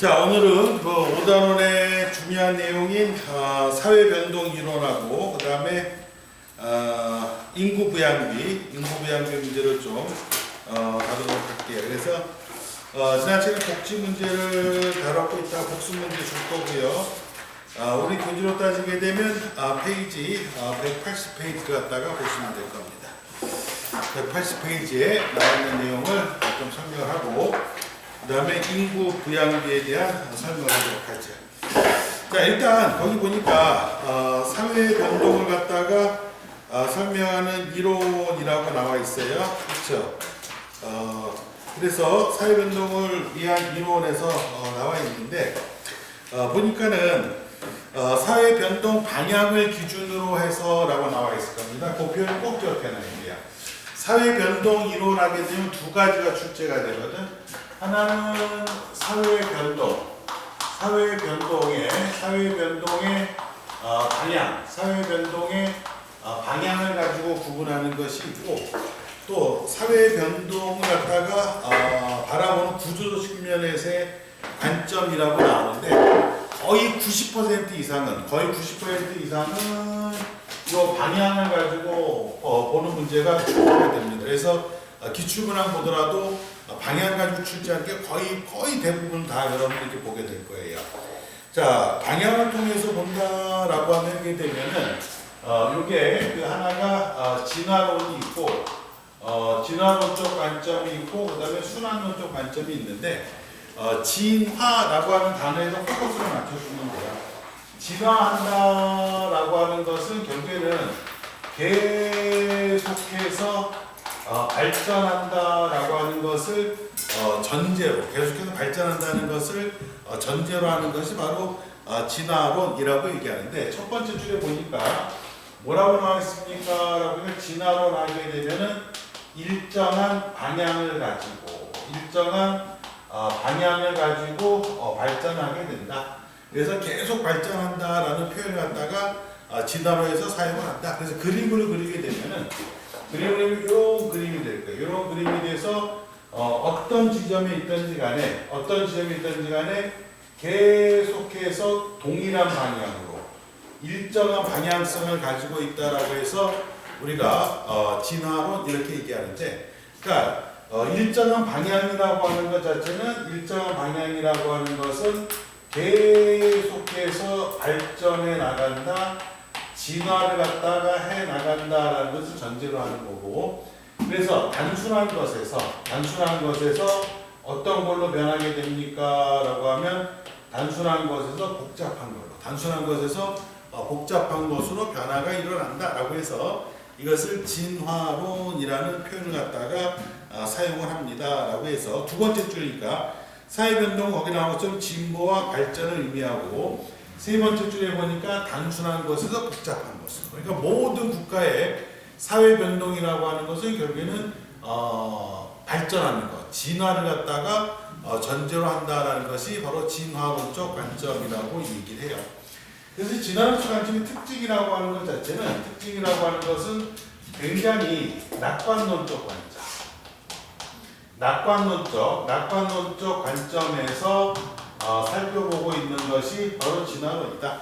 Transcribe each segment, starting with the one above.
자, 오늘은 그 5단원의 중요한 내용인 사회변동 이론하고 그 다음에 인구부양비 문제를 좀 다루도록 할게요. 그래서 지난 시간에 복지 문제를 다뤘고 이따 복수 문제 줄 거고요. 우리 교재로 따지게 되면 페이지 180페이지 갖다가 보시면 될 겁니다. 180페이지에 나와 있는 내용을 좀 설명을 하고 그 다음에 인구 부양비에 대한 설명을 하도록 하죠. 자, 일단 거기 보니까 사회 변동을 갖다가 설명하는 이론이라고 나와 있어요. 그렇죠? 그래서 사회 변동을 위한 이론에서 나와 있는데 보니까는 사회 변동 방향을 기준으로 해서라고 나와 있을 겁니다. 그 표현 꼭 기억해 놔야 돼요. 사회 변동 이론하게 되면 두 가지가 출제가 되거든. 하나는 사회 변동의 방향을 가지고 구분하는 것이 있고, 또 사회 변동을 갖다가 바라보는 구조적 측면에서의 관점이라고 나오는데 거의 90% 이상은 이 방향을 가지고 보는 문제가 출제가 됩니다. 그래서 기출문항 보더라도 방향 가지고 출제하는 게 거의 대부분 다 여러분들이 이렇게 보게 될 거예요. 자, 방향을 통해서 본다라고 하게 되면은 요게 그 하나가 진화론이 있고 진화론적 관점이 있고 그 다음에 순환론적 관점이 있는데 진화라고 하는 단어에서 포커스를 맞춰주는 거야. 진화한다라고 하는 것은 결국에는 계속해서 발전한다라고 하는 것을 전제로 계속해서 발전한다는 것을 전제로 하는 것이 바로 진화론이라고 얘기하는데, 첫 번째 줄에 보니까 뭐라고 나와 있습니까? 라고 하면 진화론 하게 되면은 일정한 방향을 가지고 발전하게 된다. 그래서 계속 발전한다라는 표현을 갖다가 진화론에서 사용을 한다. 그래서 그림을 그리게 되면은 이런 그림이 될 거예요. 이런 그림이 돼서 어떤 지점에 있든지 간에 계속해서 동일한 방향으로 일정한 방향성을 가지고 있다라고 해서 우리가 진화론 이렇게 얘기하는데, 그러니까 일정한 방향이라고 하는 것 자체는 일정한 것은 계속해서 발전해 나간다, 진화를 갖다가 해 나간다라는 것을 전제로 하는 거고, 그래서 단순한 것에서 어떤 걸로 변하게 됩니까? 라고 하면 단순한 것에서 복잡한 것으로 변화가 일어난다라고 해서 이것을 진화론이라는 표현을 갖다가 사용을 합니다라고 해서, 두 번째 줄이니까 사회변동은 거기 나온 것처럼 진보와 발전을 의미하고, 세 번째 줄에 보니까 단순한 것에서 복잡한 것으로, 그러니까 모든 국가의 사회변동이라고 하는 것은 결국에는 발전하는 것, 진화를 갖다가 전제로 한다라는 것이 바로 진화론적 관점이라고 얘기를 해요. 그래서 진화론적 관점의 특징이라고 하는 것 자체는, 굉장히 낙관론적 관점에서 살펴보고 있는 것이 바로 진화론이다.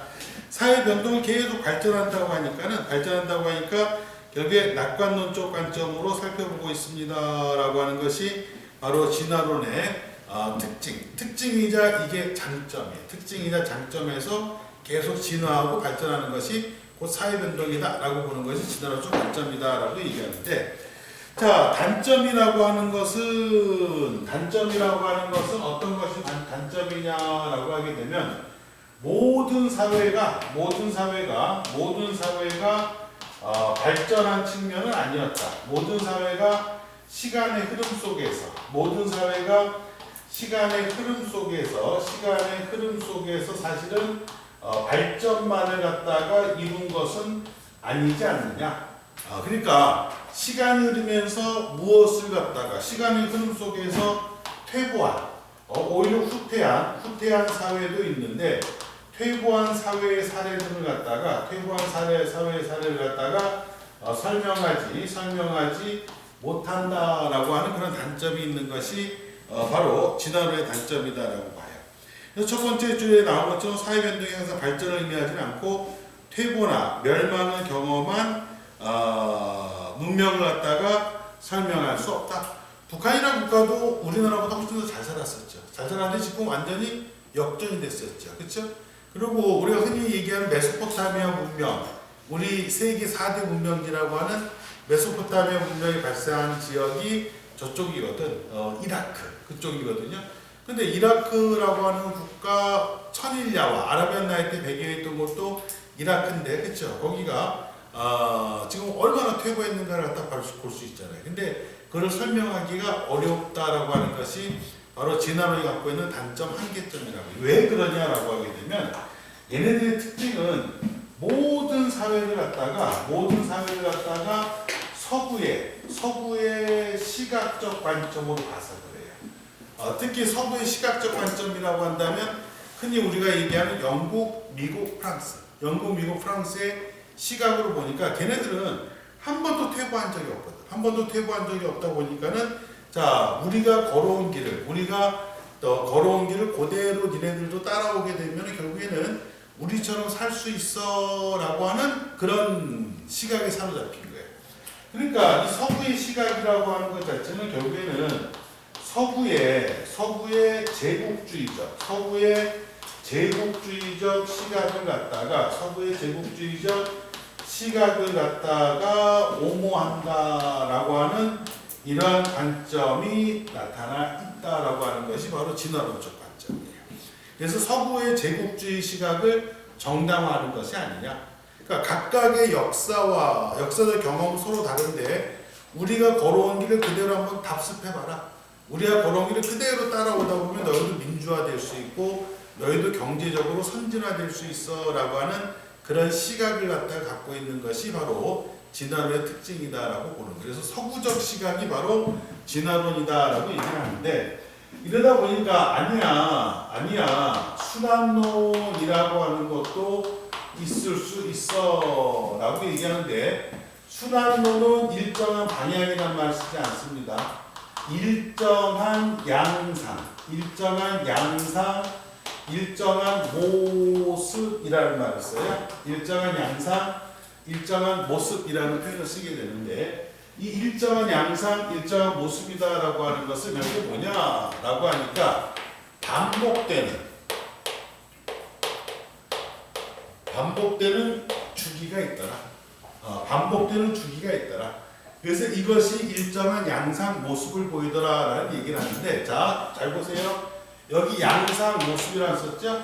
사회 변동을 계속 발전한다고 하니까 결국에 낙관론적 관점으로 살펴보고 있습니다라고 하는 것이 바로 진화론의 특징이자 이게 장점이에요. 특징이자 장점에서 계속 진화하고 발전하는 것이 곧 사회 변동이다라고 보는 것이 진화론적 관점이다라고 얘기하는데, 자, 단점이라고 하는 것은 어떤 것이 단점이냐라고 하게 되면, 모든 사회가 발전한 측면은 아니었다. 모든 사회가 시간의 흐름 속에서 사실은 발전만을 갖다가 이룬 것은 아니지 않느냐. 그러니까 시간이 흐르면서 무엇을 갖다가 시간의 흐름 속에서 퇴보한, 오히려 후퇴한 사회도 있는데, 퇴보한 사회의 사례를 갖다가 설명하지 못한다라고 하는 그런 단점이 있는 것이 바로 진화론의 단점이다라고 봐요. 그래서 첫 번째 줄에 나온 것처럼 사회변동이 항상 발전을 의미하지는 않고 퇴보나 멸망을 경험한 문명을 갖다가 설명할 수 없다. 북한이라는 국가도 우리나라보다 훨씬 더 잘 살았었죠. 잘 살았는데 지금 완전히 역전이 됐었죠. 그렇죠? 그리고 우리가 흔히 얘기하는 메소포타미아 문명, 우리 세계 4대 문명지라고 하는 메소포타미아 문명이 발생한 지역이 저쪽이거든. 이라크 그쪽이거든요. 근데 이라크라고 하는 국가 천일야와 아라비안 나이트 배경했던 것도 이라크인데, 그렇죠? 거기가 지금 얼마나 퇴보했는가를 갖다 볼 수 있잖아요. 근데 그걸 설명하기가 어렵다라고 하는 것이 바로 진화론이 갖고 있는 단점 한계점이라고. 왜 그러냐라고 하게 되면 얘네들의 특징은 모든 사회를 갖다가 서구의 시각적 관점으로 봐서 그래요. 특히 서구의 시각적 관점이라고 한다면 흔히 우리가 얘기하는 영국, 미국, 프랑스의 시각으로 보니까 걔네들은 한 번도 퇴보한 적이 없거든. 한 번도 퇴보한 적이 없다 보니까는 자, 우리가 걸어온 길을 그대로 니네들도 따라오게 되면 결국에는 우리처럼 살 수 있어 라고 하는 그런 시각에 사로잡힌 거예요. 그러니까 이 서구의 시각이라고 하는 것 자체는 결국에는 서구의 제국주의적 시각을 갖다가 옹호한다라고 하는 이러한 관점이 나타나 있다라고 하는 것이 바로 진화론적 관점이에요. 그래서 서구의 제국주의 시각을 정당화하는 것이 아니냐. 그러니까 각각의 역사적 경험은 서로 다른데 우리가 걸어온 길을 그대로 한번 답습해봐라. 우리가 걸어온 길을 그대로 따라오다 보면 너희도 민주화될 수 있고 너희도 경제적으로 선진화될 수 있어 라고 하는 그런 시각을 갖고 있는 것이 바로 진화론의 특징이다라고 보는 거예요. 그래서 서구적 시각이 바로 진화론이다라고 얘기를 하는데, 이러다 보니까 아니야 순환론이라고 하는 것도 있을 수 있어 라고 얘기하는데, 순환론은 일정한 방향이란 말 쓰지 않습니다. 일정한 양상, 일정한 모습이라는 말을 써요. 일정한 양상, 일정한 모습이라는 표현을 쓰게 되는데, 이 일정한 양상, 일정한 모습이다라고 하는 것은 여기 뭐냐라고 하니까 반복되는 주기가 있더라. 그래서 이것이 일정한 양상, 모습을 보이더라라는 얘기를 하는데, 자, 잘 보세요. 여기 양상, 모습이라는 썼죠?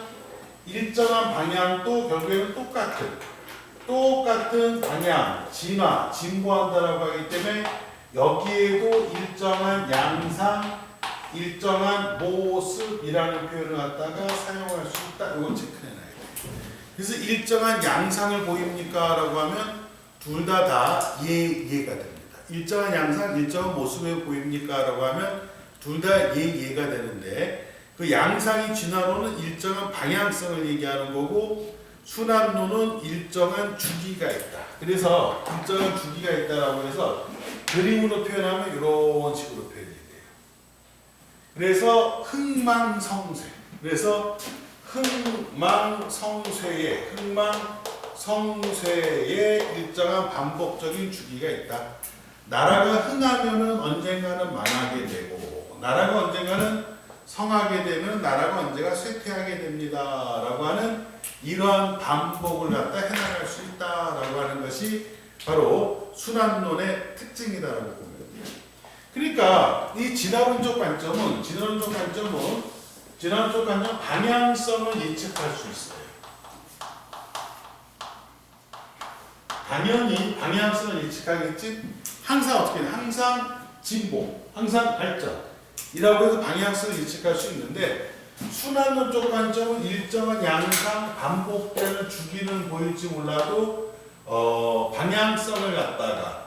일정한 방향도 결국에는 똑같은 방향, 진보한다라고 하기 때문에 여기에도 일정한 양상, 일정한 모습이라는 표현을 갖다가 사용할 수 있다. 이걸 체크해놔야 돼요. 그래서 일정한 양상을 보입니까? 라고 하면 둘 다 예가 됩니다. 일정한 양상, 일정한 모습을 보입니까? 라고 하면 둘 다 예가 되는데, 그 양상이 진화론은 일정한 방향성을 얘기하는 거고, 순환론은 일정한 주기가 있다. 그래서 일정한 주기가 있다라고 해서 그림으로 표현하면 이런 식으로 표현이 돼요. 그래서 흥망성쇠의 일정한 반복적인 주기가 있다. 나라가 흥하면은 언젠가는 망하게 되고, 나라가 언젠가는 성하게 되면 나라가 언제가 쇠퇴하게 됩니다 라고 하는 이러한 반복을 갖다 해나갈 수 있다라고 하는 것이 바로 순환론의 특징이다라고 보면 돼요. 그러니까 이 진화론적 관점은 방향성을 예측할 수 있어요. 당연히 방향성을 예측하겠지. 항상 어떻게 해요? 항상 진보, 항상 발전 이라고 해서 방향성을 예측할 수 있는데, 순환론적 관점은 일정한 양상, 반복되는 주기는 보일지 몰라도 방향성을 갖다가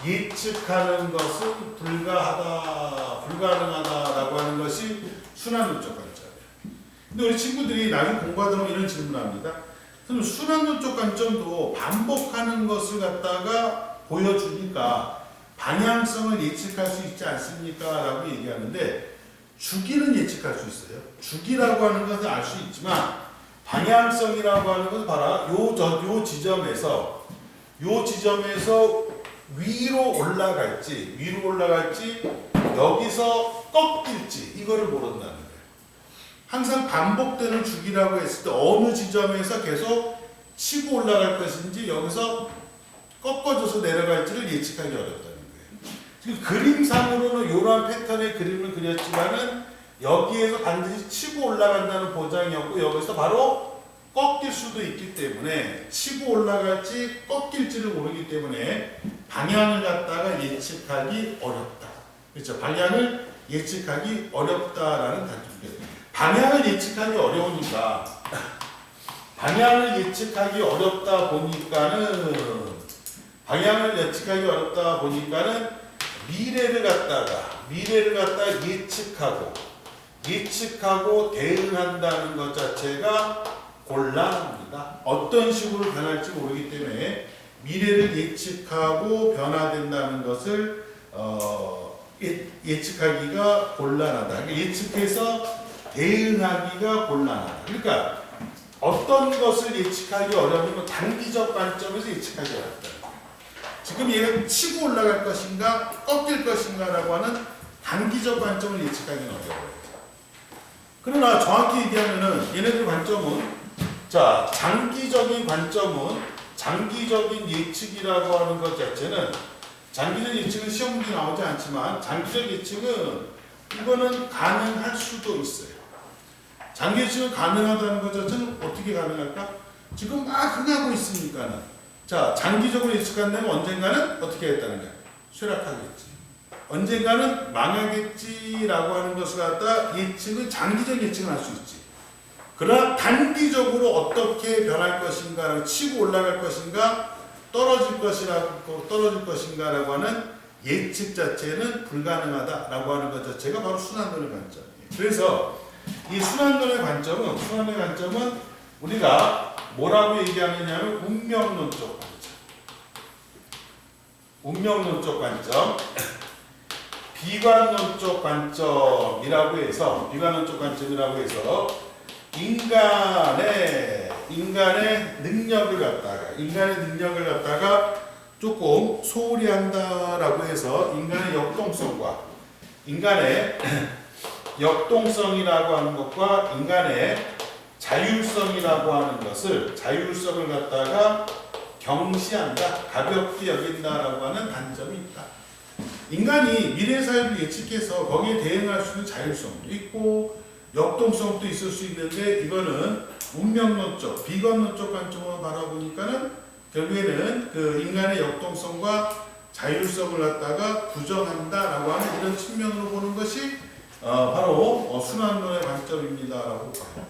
예측하는 것은 불가능하다라고 하는 것이 순환론적 관점이에요. 근데 우리 친구들이 나중에 공부하다 보면 이런 질문을 합니다. 그럼 순환론적 관점도 반복하는 것을 갖다가 보여주니까 방향성을 예측할 수 있지 않습니까? 라고 얘기하는데 주기는 예측할 수 있어요. 주기라고 하는 것은 알 수 있지만 방향성이라고 하는 것은 봐라. 요 지점에서 위로 올라갈지 여기서 꺾일지 이거를 모른다는 거예요. 항상 반복되는 주기라고 했을 때 어느 지점에서 계속 치고 올라갈 것인지 여기서 꺾어져서 내려갈지를 예측하기 어렵다는 거예요. 지금 그림상으로는 이러한 패턴의 그림을 그렸지만은 여기에서 반드시 치고 올라간다는 보장이 없고 여기서 바로 꺾일 수도 있기 때문에 치고 올라갈지 꺾일지를 모르기 때문에 방향을 갖다가 예측하기 어렵다. 그렇죠? 방향을 예측하기 어렵다라는 단점이에요. 방향을 예측하기 어려우니까 방향을 예측하기 어렵다 보니까는 미래를 갖다가 예측하고 대응한다는 것 자체가 곤란합니다. 어떤 식으로 변할지 모르기 때문에 미래를 예측하고 변화된다는 것을 예측하기가 곤란하다. 그러니까 예측해서 대응하기가 곤란하다. 그러니까 어떤 것을 예측하기 어려우면 단기적 관점에서 예측하기 어렵다. 지금 얘가 치고 올라갈 것인가 꺾일 것인가라고 하는 단기적 관점을 예측하기는 어려워요. 그러나 정확히 얘기하면은 얘네들 관점은 자 장기적인 예측이라고 하는 것 자체는 장기적 예측은 시험 문제 나오지 않지만 장기적 예측은 이거는 가능할 수도 있어요. 장기 예측은 가능하다는 것 자체는 어떻게 가능할까? 지금 막 흥하고 있으니까는 자 장기적으로 예측한다면 언젠가는 어떻게 했다는 거야? 쇠락하겠지. 언젠가는 망하겠지라고 하는 것을 갖다 장기적 예측은 할 수 있지. 그러나 단기적으로 어떻게 변할 것인가, 치고 올라갈 것인가, 떨어질 것인가라고 하는 예측 자체는 불가능하다라고 하는 것 자체가 바로 순환론의 관점이에요. 그래서 이 순환론의 관점은 우리가 뭐라고 얘기하느냐면 운명론적 관점, 비관론적 관점이라고 해서 인간의 능력을 갖다가 조금 소홀히 한다라고 해서 인간의 역동성이라고 하는 것과 인간의 자율성이라고 하는 자율성을 갖다가 경시한다, 가볍게 여긴다라고 하는 단점이 있다. 인간이 미래 사회를 예측해서 거기에 대응할 수 있는 자율성도 있고 역동성도 있을 수 있는데 이거는 운명론적, 비관론적 관점으로 바라보니까는 결국에는 그 인간의 역동성과 자율성을 갖다가 부정한다라고 하는 이런 측면으로 보는 것이 바로 순환론의 관점입니다라고 봐요.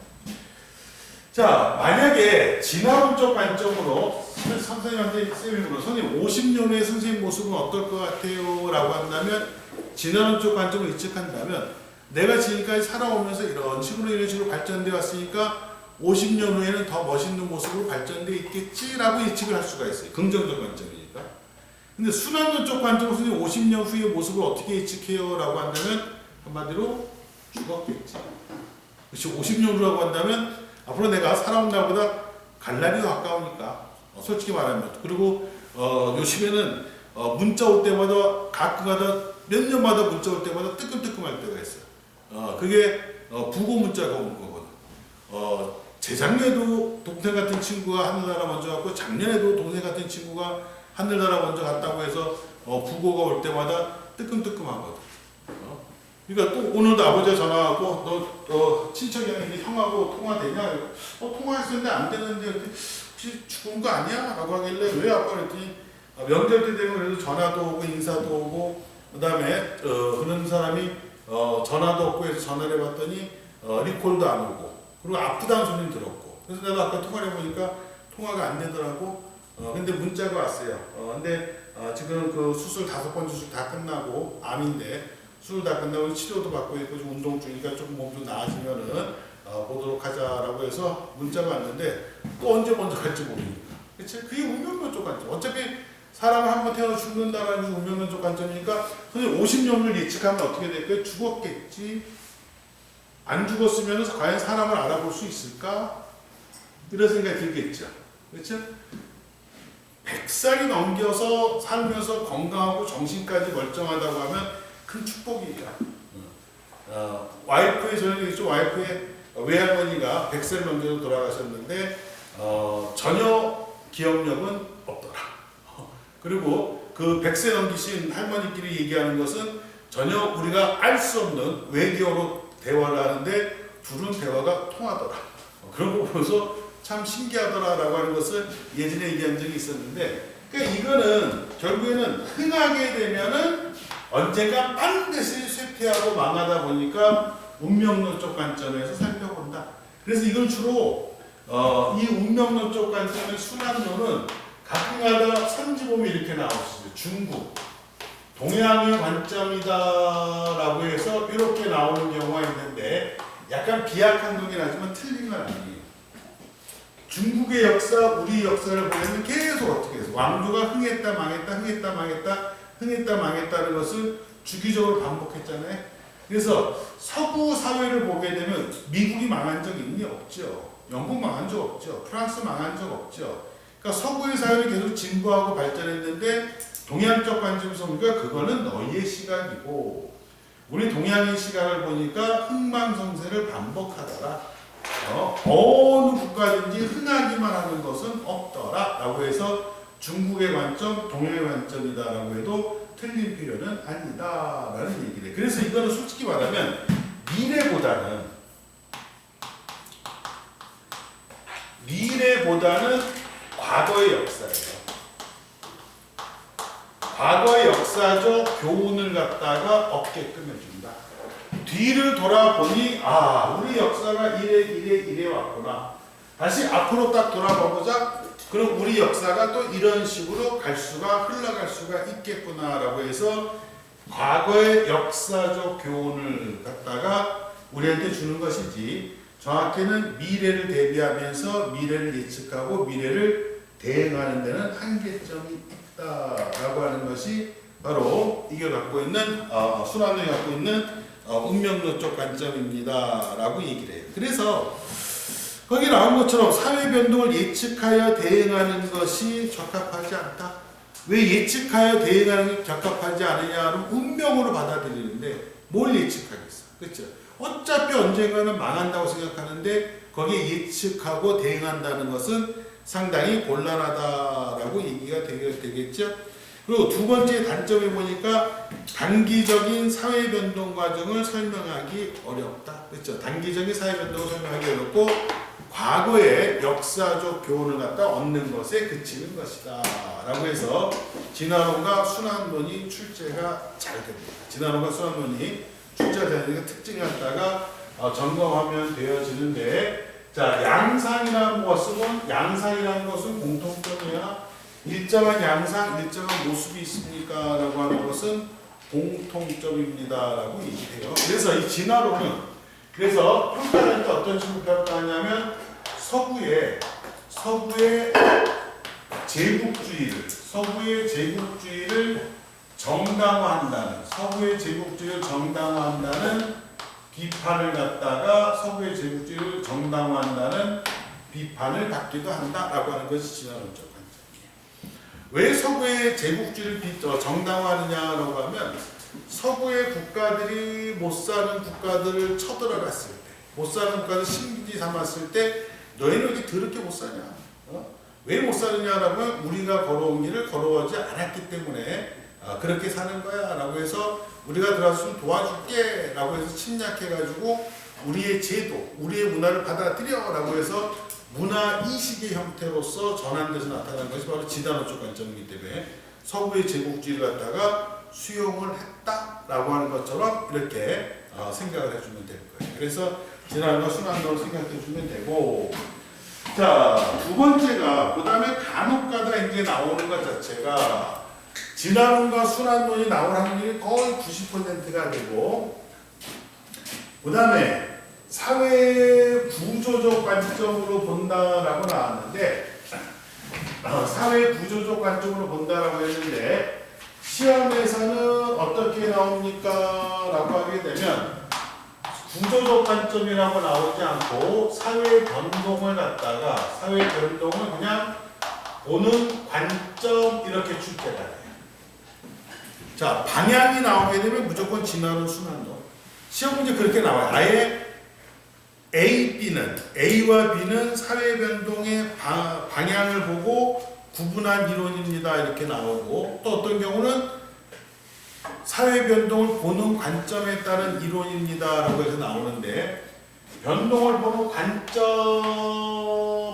자, 만약에 진화론적 관점으로 선생님한테 선생님 50년 후에 선생님 모습은 어떨 것 같아요? 라고 한다면 진화론적 관점을 예측한다면 내가 지금까지 살아오면서 이런 식으로 발전되어 왔으니까 50년 후에는 더 멋있는 모습으로 발전되어 있겠지라고 예측을 할 수가 있어요. 긍정적 관점이니까. 근데 순환론적 관점으로 50년 후의 모습을 어떻게 예측해요? 라고 한다면 한마디로 죽었겠지. 그렇지. 50년 후라고 한다면 앞으로 내가 살아온 날보다 갈 날이 더 가까우니까 솔직히 말하면. 그리고 요즘에는 문자 올 때마다 가끔가다 몇 년마다 문자 올 때마다 뜨끔뜨끔할 때가 있어요. 그게 부고 문자가 오는 거거든. 재작년에도 동생 같은 친구가 하늘나라 먼저 갔고 작년에도 동생 같은 친구가 하늘나라 먼저 갔다고 해서 부고가 올 때마다 뜨끔뜨끔하거든. 그러니까 또 오늘도 아버지가 전화 왔고 너 친척이 형하고 통화되냐? 통화했었는데 안 되는데 혹시 죽은 거 아니야? 라고 하길래 왜 아빠 그랬더니 명절 때 되면 그래도 전화도 오고 인사도 오고 그 다음에 그런 사람이 전화도 없고 해서 전화를 해봤더니 리콜도 안 오고 그리고 아프다는 소리는 들었고 그래서 내가 아까 통화를 해보니까 통화가 안 되더라고. 근데 문자가 왔어요. 근데 지금 그 수술 5번 수술 다 끝나고 암인데 수술 다 끝나고 치료도 받고 있고 좀 운동 중이니까 조금 몸 좀 나아지면은 보도록 하자라고 해서 문자가 왔는데 또 언제 먼저 갈지 모르니까. 그치? 그게 운명론적 관점. 어차피 사람은 한 번 태어나 죽는다라는 것이 운명론적 관점이니까 선생님 50년을 예측하면 어떻게 될까요? 죽었겠지. 안 죽었으면 과연 사람을 알아볼 수 있을까? 이런 생각이 들겠죠. 그렇죠? 100살이 넘겨서 살면서 건강하고 정신까지 멀쩡하다고 하면 큰 축복이에요. 와이프의 전에 얘기했죠. 와이프의 외할머니가 100살 넘겨서 돌아가셨는데 전혀 기억력은 없더라. 그리고 그 100세 넘기신 할머니끼리 얘기하는 것은 전혀 우리가 알 수 없는 외계어로 대화를 하는데 둘은 대화가 통하더라. 그런 거 보면서 참 신기하더라라고 하는 것을 예전에 얘기한 적이 있었는데, 그러니까 이거는 결국에는 흥하게 되면은 언젠가 반드시 쇠퇴하고 망하다 보니까 운명론적 관점에서 살펴본다. 그래서 이건 주로 이 운명론적 관점의 순환론은 가끔가다 선지 보면 이렇게 나오시죠. 중국, 동양의 관점이다라고 해서 이렇게 나오는 경우가 있는데 약간 비약한 거긴 하지만 틀린 건 아니에요. 중국의 역사, 우리 역사를 보면 계속 어떻게 해서 왕조가 흥했다 망했다 흥했다 망했다 흥했다 망했다는 것을 주기적으로 반복했잖아요. 그래서 서구 사회를 보게 되면 미국이 망한 적 있니? 없죠. 영국 망한 적 없죠. 프랑스 망한 적 없죠. 그러니까 서구의 사회는 계속 진보하고 발전했는데 동양적 관점에서 보니까 그거는 너희의 시각이고 우리 동양의 시각을 보니까 흥망성쇠를 반복하더라. 어느 국가든지 흥하기만 하는 것은 없더라 라고 해서 중국의 관점, 동양의 관점이다 라고 해도 틀린 필요는 아니다 라는 얘기를 해요. 그래서 이거는 솔직히 말하면 미래보다는 과거의 역사예요. 과거의 역사적 교훈을 갖다가 얻게끔 해준다. 뒤를 돌아보니 우리 역사가 이래 왔구나. 다시 앞으로 딱 돌아보자. 그럼 우리 역사가 또 이런 식으로 흘러갈 수가 있겠구나 라고 해서 과거의 역사적 교훈을 갖다가 우리한테 주는 것이지, 정확히는 미래를 대비하면서 미래를 예측하고 미래를 대응하는 데는 한계점이 있다라고 하는 것이 바로 이게 갖고 있는 순환론이 갖고 있는 운명론적 관점입니다 라고 얘기를 해요. 그래서 거기 나온 것처럼 사회 변동을 예측하여 대응하는 것이 적합하지 않다. 왜 예측하여 대응하는 게 적합하지 않느냐는 운명으로 받아들이는데 뭘 예측하겠어. 그렇죠? 어차피 언젠가는 망한다고 생각하는데 거기에 예측하고 대응한다는 것은 상당히 곤란하다라고 얘기가 되겠죠. 그리고 두 번째 단점에 보니까 단기적인 사회 변동 과정을 설명하기 어렵다. 그렇죠? 단기적인 사회 변동을 설명하기 어렵고 과거의 역사적 교훈을 갖다 얻는 것에 그치는 것이다 라고 해서 진화론과 순환론이 출제가 잘 됩니다. 진화론과 순환론이 출제가 되는 특징을 갖다가 점검하면 되어지는데, 자, 양상이라는 것은 공통점이야. 일정한 양상, 일정한 모습이 있습니까? 라고 하는 것은 공통점입니다 라고 얘기해요. 그래서 이 진화론은 그래서 평가할 때 어떤 식으로 평가하냐면 서구의 제국주의를 정당화한다는, 서구의 제국주의를 정당화한다는 비판을 갖다가 서구의 제국주의를 정당화한다는 비판을 받기도 한다라고 하는 것이 진화론적 관점이에요. 왜 서구의 제국주의를 정당화하느냐라고 하면 서구의 국가들이 못 사는 국가들을 쳐들어갔을 때, 못 사는 국가를 신기지 삼았을 때 너희는 왜 더럽게 못 사냐? 왜 못 사느냐라고 하면 우리가 걸어온 길을 걸어오지 않았기 때문에 그렇게 사는 거야 라고 해서 우리가 들어가서 도와줄게 라고 해서 침략해가지고 우리의 제도, 우리의 문화를 받아들여 라고 해서 문화 이식의 형태로서 전환돼서 나타나는 것이 바로 진화론적 관점이기 때문에 서구의 제국주의를 갖다가 수용을 했다라고 하는 것처럼 이렇게 생각을 해주면 될 거예요. 그래서 진화론과 순환론을 생각해 주면 되고, 자, 두 번째가 그 다음에 간혹가다 이제 나오는 것 자체가 진화론과 순환론이 나올 확률이 거의 90%가 되고, 그 다음에 사회 구조적 관점으로 본다라고 나왔는데, 사회 구조적 관점으로 본다라고 했는데 시험에서는 어떻게 나옵니까? 라고 하게 되면 구조적 관점이라고 나오지 않고 사회 변동을 갖다가 사회 변동을 그냥 보는 관점 이렇게 출제가 돼요. 자, 방향이 나오게 되면 무조건 진화론 순환론. 시험 문제 그렇게 나와요. 아예 A, B는 A와 B는 사회 변동의 방향을 보고 구분한 이론입니다. 이렇게 나오고 또 어떤 경우는 사회 변동을 보는 관점에 따른 이론입니다. 라고 해서 나오는데 변동을 보는 관점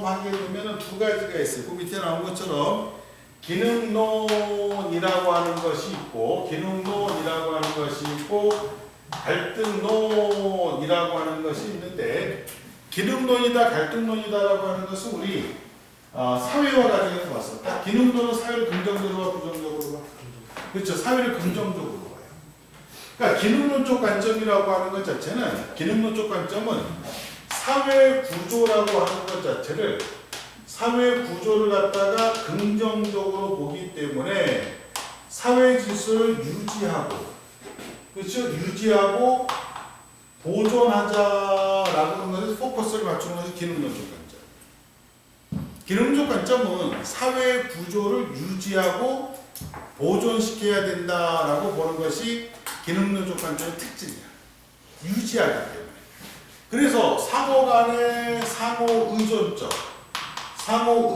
하게 되면 두 가지가 있어요. 그 밑에 나온 것처럼 기능론이라고 하는 것이 있고 기능론이라고 하는 것이 있고 갈등론이라고 하는 것이 있는데 기능론이다 갈등론이다라고 하는 것은 우리 사회와 과정에서 봤었다. 기능론은 사회를 긍정적으로 부정적으로 봐. 그렇죠. 사회를 긍정적으로 봐요. 그러니까 기능론적 관점이라고 하는 것 자체는 기능론적 관점은 사회 구조라고 하는 것 자체를 사회 구조를 갖다가 긍정적으로 보기 때문에 사회 질서를 유지하고 그렇죠? 유지하고 보존하자라고 하는 것에 포커스를 맞추는 것이 기능론적 관점. 기능적 관점은 사회 구조를 유지하고 보존시켜야 된다라고 보는 것이 기능론적 관점의 특징이야. 유지하기 때문에. 그래서 상호 간의 상호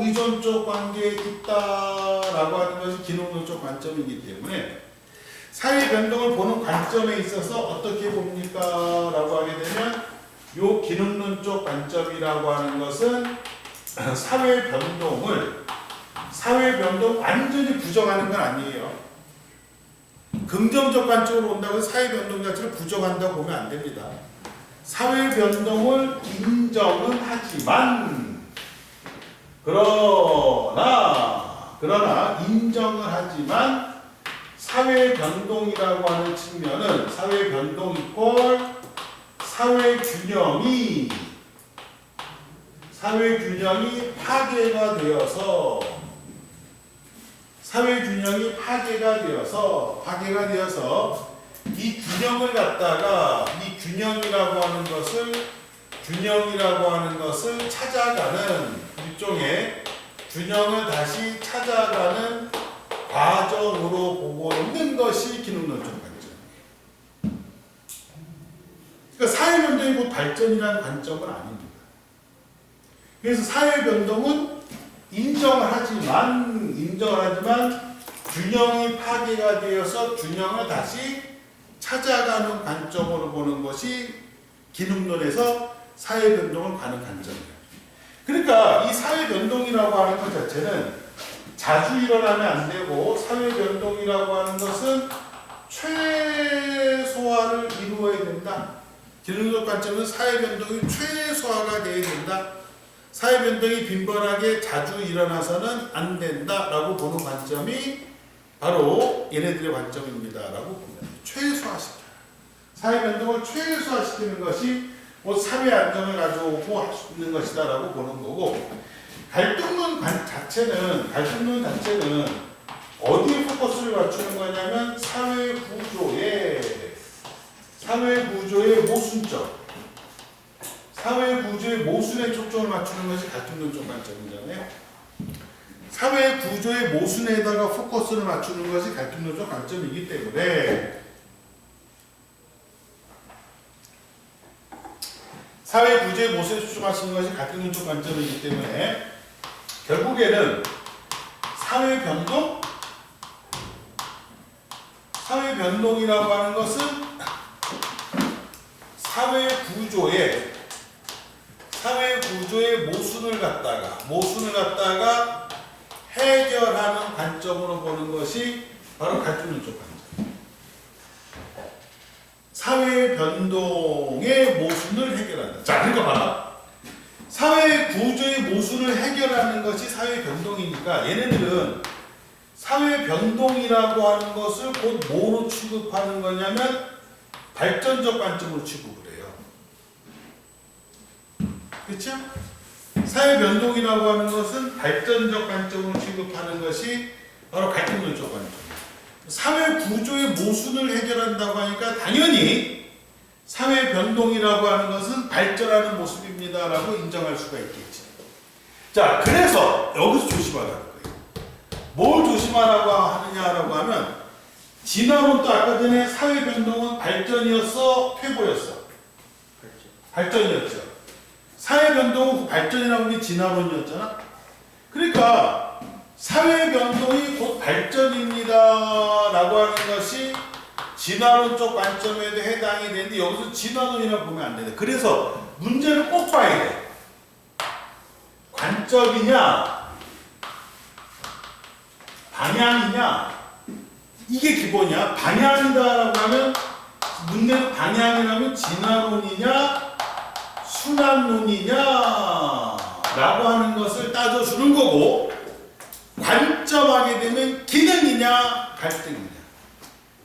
의존적 관계에 있다라고 하는 것이 기능론적 관점이기 때문에 사회 변동을 보는 관점에 있어서 어떻게 봅니까? 라고 하게 되면 요 기능론적 관점이라고 하는 것은 사회 변동 완전히 부정하는 건 아니에요. 긍정적 관점으로 본다고 해서 사회 변동 자체를 부정한다고 보면 안 됩니다. 사회 변동을 인정은 하지만 그러나 인정을 하지만 사회 변동이라고 하는 측면은 사회 변동 이꼴 사회 균형이 파괴가 되어서 이 균형을 갖다가 이 균형이라고 하는 것을 찾아가는 일종의 균형을 다시 찾아가는 과정으로 보고 있는 것이 기능론적 관점이에요. 그러니까 사회 변동이 곧 발전이라는 관점은 아닙니다. 그래서 사회 변동은 인정을 하지만 균형이 파괴가 되어서 균형을 다시 찾아가는 관점으로 보는 것이 기능론에서 사회 변동을 가는 관점이에요. 그러니까 이 사회 변동이라고 하는 것 자체는 자주 일어나면 안 되고 사회 변동이라고 하는 것은 최소화를 이루어야 된다. 기능적 관점은 사회 변동이 최소화가 되어야 된다. 사회 변동이 빈번하게 자주 일어나서는 안 된다라고 보는 관점이 바로 얘네들의 관점입니다라고 봅니다. 최소화시켜요. 사회 변동을 최소화시키는 것이 사회 안정을 가져오고 할 수 있는 것이다라고 보는 거고 갈등론 자체는 어디에 포커스를 맞추는 거냐면 사회 구조의 모순에 초점을 맞추는 것이 갈등론적 관점이잖아요. 사회 구조의 모순에다가 포커스를 맞추는 것이 갈등론적 관점이기 때문에 사회 구조의 모순에 초점하시는 것이 갈등론적 관점이기 때문에 결국에는 사회 변동이라고 하는 것은 사회 구조의 모순을 갖다가 해결하는 관점으로 보는 것이 바로 갈등론적 관점. 사회 변동의 모순을 해결한다. 자, 그러니까 봐라. 사회 구조의 모순을 해결하는 것이 사회 변동이니까 얘네들은 사회 변동이라고 하는 것을 곧 뭐로 취급하는 거냐면 발전적 관점으로 취급을 해요. 그렇죠? 사회 변동이라고 하는 것은 발전적 관점으로 취급하는 것이 바로 갈등론적 관점. 사회 구조의 모순을 해결한다고 하니까 당연히 사회 변동이라고 하는 것은 발전하는 모습입니다라고 인정할 수가 있겠지. 자, 그래서 여기서 조심하라는 거예요. 뭘 조심하라고 하느냐라고 하면 진화론도 아까 전에 사회 변동은 발전이었어, 퇴보였어? 발전이었죠. 사회 변동은 발전이라고 하는 게 진화론이었잖아. 그러니까 사회 변동이 곧 발전입니다라고 하는 것이 진화론적 관점에도 해당이 되는데 여기서 진화론이라고 보면 안 돼. 그래서 문제를 꼭 봐야 돼. 관점이냐, 방향이냐, 이게 기본이야. 방향이다라고 하면 문제는 방향이라면 진화론이냐, 순환론이냐 라고 하는 것을 따져주는 거고, 관점하게 되면 기능이냐, 갈등이냐.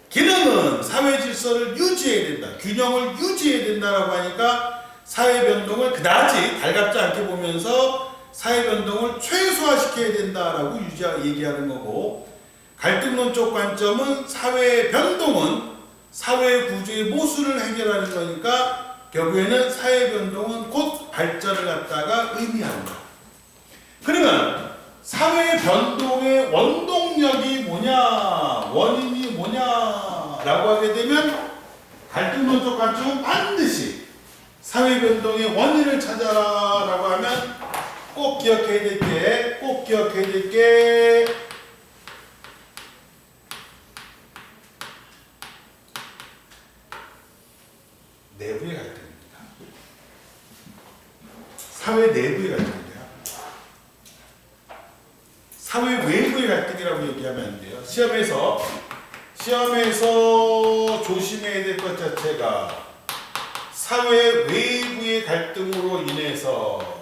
기능은 사회 질서를 유지해야 된다. 균형을 유지해야 된다라고 하니까 사회 변동을 그다지 달갑지 않게 보면서 사회 변동을 최소화시켜야 된다라고 얘기하는 거고, 갈등론적 관점은 사회 변동은 사회 구조의 모순을 해결하는 거니까 결국에는 사회 변동은 곧 발전을 갖다가 의미한다. 그러면 사회 변동의 원동력이 뭐냐, 원인이 뭐냐라고 하게 되면 갈등론적 관점은 반드시 사회 변동의 원인을 찾아라라고 하면 꼭 기억해야 될 게 내부의 갈등입니다. 사회 내부의 갈등이에요. 사회 외부의 갈등이라고 얘기하면 안 돼요. 시험에서 조심해야 될 것 자체가 사회 외부의 갈등으로 인해서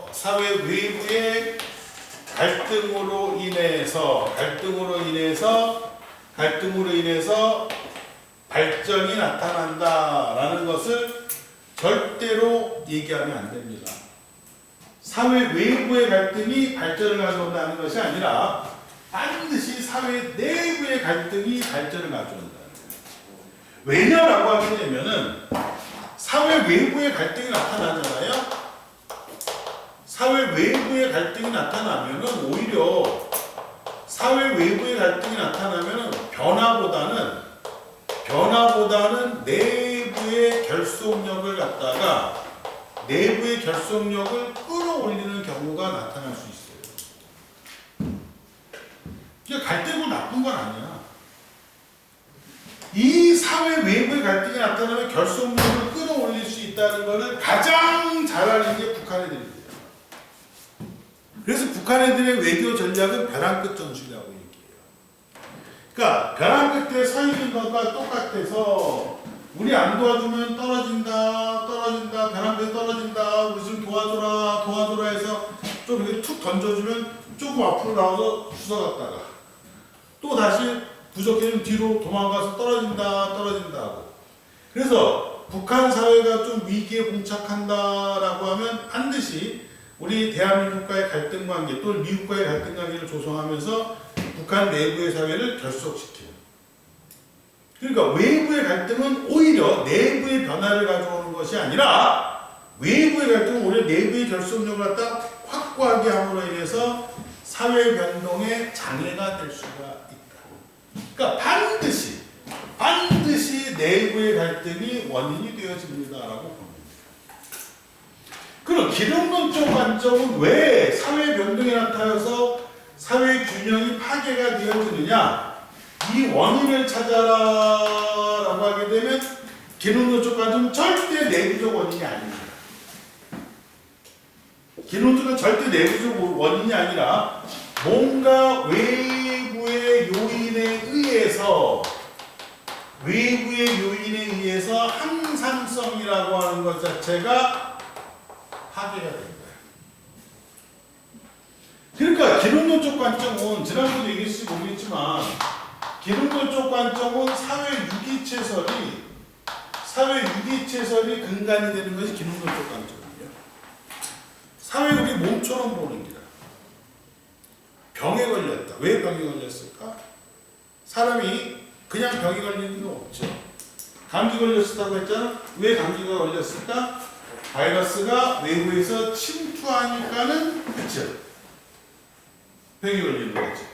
발전이 나타난다라는 것을 절대로 얘기하면 안 됩니다. 사회 외부의 갈등이 발전을 가져온다는 것이 아니라 반드시 사회 내부의 갈등이 발전을 가져온다는 거예요. 왜냐라고 하게 되면은 사회 외부의 갈등이 나타나잖아요. 사회 외부의 갈등이 나타나면은 오히려 사회 외부의 갈등이 나타나면은 변화보다는 내부의 결속력을 갖다가 내부의 결속력을 끌어올리는 경우가 나타날 수 있어요. 이게 갈등은 나쁜 건 아니야. 이 사회 외부의 갈등이 나타나면 결속력을 끌어올릴 수 있다는 것을 가장 잘 아는 게 북한 애들입니다. 그래서 북한 애들의 외교 전략은 벼랑 끝 전술이라고 얘기해요. 그러니까 벼랑 끝에 서 있는 것과 똑같아서 우리 안 도와주면 떨어진다, 벼랑 끝에 떨어진다, 우리 좀 도와줘라 해서 좀 이렇게 툭 던져주면 조금 앞으로 나와서 주워갔다가 또 다시 부족해지면 뒤로 도망가서 떨어진다 하고. 그래서 북한 사회가 좀 위기에 봉착한다라고 하면 반드시 우리 대한민국과의 갈등 관계 또는 미국과의 갈등 관계를 조성하면서 북한 내부의 사회를 결속시키는. 그러니까 외부의 갈등은 오히려 내부의 변화를 가져오는 것이 아니라 외부의 갈등은 오히려 내부의 결속력을 갖다 확고하게 함으로 인해서 사회 변동의 장애가 될 수가 있다. 그러니까 반드시 내부의 갈등이 원인이 되어집니다라고 봅니다. 그럼 기능론적 관점은 왜 사회 변동이 나타나서 사회 균형이 파괴가 되어지느냐? 이 원인을 찾아라라고 하게 되면 기능론적 관점은 절대 내부적 원인이 아닙니다. 기능론적은 절대 내부적 원인이 아니라 뭔가 외부의 요인에 의해서 항상성이라고 하는 것 자체가 파괴가 된 거예요. 그러니까 기능론적 관점은 지난번에 얘기했을지 모르겠지만 기능론적 관점은 사회 유기체설이 근간이 되는 것이 기능론적 관점이에요. 사회 우리 몸처럼 보는 기라. 병에 걸렸다. 왜 병에 걸렸을까? 사람이 그냥 병에 걸리는 리는 없죠. 감기 걸렸다고 했잖아. 왜 감기가 걸렸을까? 바이러스가 외부에서 침투하니까는 그쵸. 병이 걸리는 거죠.